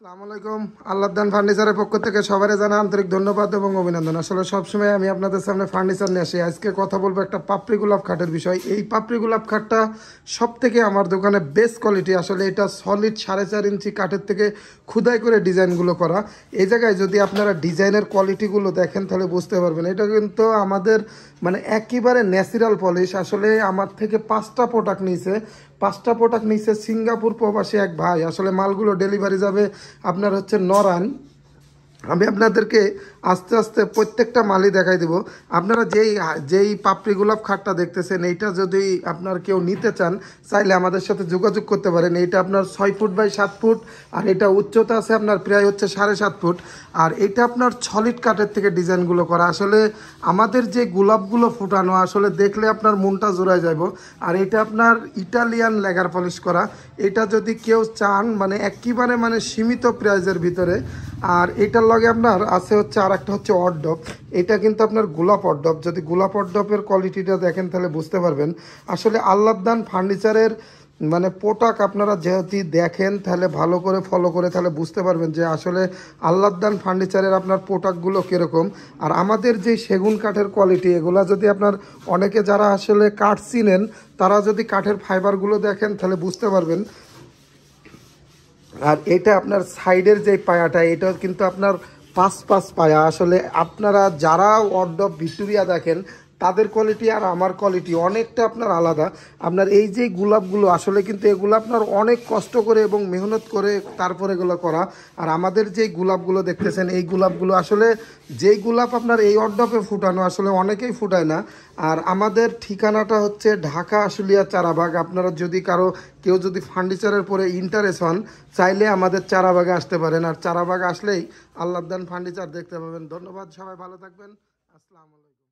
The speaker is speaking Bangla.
আসসালামু আলাইকুম। আল্লাহদান ফার্নিচারের পক্ষ থেকে সবাই জানা আন্তরিক ধন্যবাদ এবং অভিনন্দন। আসলে সবসময় আমি আপনাদের সামনে ফার্নিচার নিয়ে আসি। আজকে কথা বলবো একটা পাপড়ি গোলাপ খাটের বিষয়। এই পাপড়ি গোলাপ খাটটা সব থেকে আমার দোকানে বেস্ট কোয়ালিটি। আসলে এটা সলিড 4.5 ইঞ্চি কাঠের থেকে খুদাই করে ডিজাইনগুলো করা। এই জায়গায় যদি আপনারা ডিজাইনের কোয়ালিটিগুলো দেখেন তাহলে বুঝতে পারবেন এটা কিন্তু আমাদের মানে একেবারে ন্যাচারাল পলিশ। আসলে আমার থেকে 5টা প্রোডাক্ট নিয়েছে, 5টা প্রোডাক্ট নিচ্ছে সিঙ্গাপুর প্রবাসী এক ভাই। আসলে মালগুলো ডেলিভারি যাবে আপনার হচ্ছে নরান। আমি আপনাদেরকে আস্তে আস্তে প্রত্যেকটা মালই দেখাই দেব। আপনারা যেই পাপড়ি গোলাপ খাটটা দেখতেছেন এইটা যদি আপনার কেউ নিতে চান চাইলে আমাদের সাথে যোগাযোগ করতে পারেন। এইটা আপনার 6 ফুট বাই 7 ফুট, আর এটা উচ্চতা আছে আপনার প্রায় হচ্ছে 7.5 ফুট। আর এটা আপনার সলিড কাঠের থেকে ডিজাইনগুলো করা। আসলে আমাদের যে গোলাপগুলো ফুটানো আসলে দেখলে আপনার মনটা জোড়ায় যাব। আর এটা আপনার ইটালিয়ান লেগার পলিশ করা। এটা যদি কেউ চান মানে একেবারে মানে সীমিত প্রাইজের ভিতরে। আর এটার লগে আপনার আছে হচ্ছে আর একটা হচ্ছে অড্ডপ। এটা কিন্তু আপনার গোলাপ অড্ডপ। যদি গোলাপ অড্ডপের কোয়ালিটিটা দেখেন তাহলে বুঝতে পারবেন। আসলে আল্লাহদান ফার্নিচারের মানে প্রোডাক্ট আপনারা যেহেতু দেখেন তাহলে ভালো করে ফলো করে তাহলে বুঝতে পারবেন যে আসলে আল্লাহদান ফার্নিচারের আপনার প্রোডাক্টগুলো কীরকম। আর আমাদের যে সেগুন কাঠের কোয়ালিটি এগুলা যদি আপনার অনেকে যারা আসলে কাঠ চিনেন তারা যদি কাঠের ফাইবারগুলো দেখেন তাহলে বুঝতে পারবেন। আর এটা আপনার সাইডের যে পায়াটা এটাও কিন্তু আপনার 5 পায়া। আসলে আপনারা যারা অর্ডব ভিক্টোরিয়া দেখেন তাদের কোয়ালিটি আর আমার কোয়ালিটি অনেকটা আপনার আলাদা। আপনার এই যে গোলাপগুলো আসলে কিন্তু এগুলো আপনার অনেক কষ্ট করে এবং মেহনত করে তারপরে এগুলো করা। আর আমাদের যেই গোলাপগুলো দেখতেছেন এই গোলাপগুলো আসলে যেই গোলাপ আপনার এই অর্ডপে ফুটানো আসলে অনেকেই ফুটায় না। আর আমাদের ঠিকানাটা হচ্ছে ঢাকা আশুলিয়া চারাবাগ। আপনারা যদি কেউ যদি ফার্নিচারের পরে ইন্টারেস্ট হন চাইলে আমাদের চারাবাগে আসতে পারেন। আর চারাবাগে আসলেই আল্লাহদান ফার্নিচার দেখতে পাবেন। ধন্যবাদ, সবাই ভালো থাকবেন। আসসালামু আলাইকুম।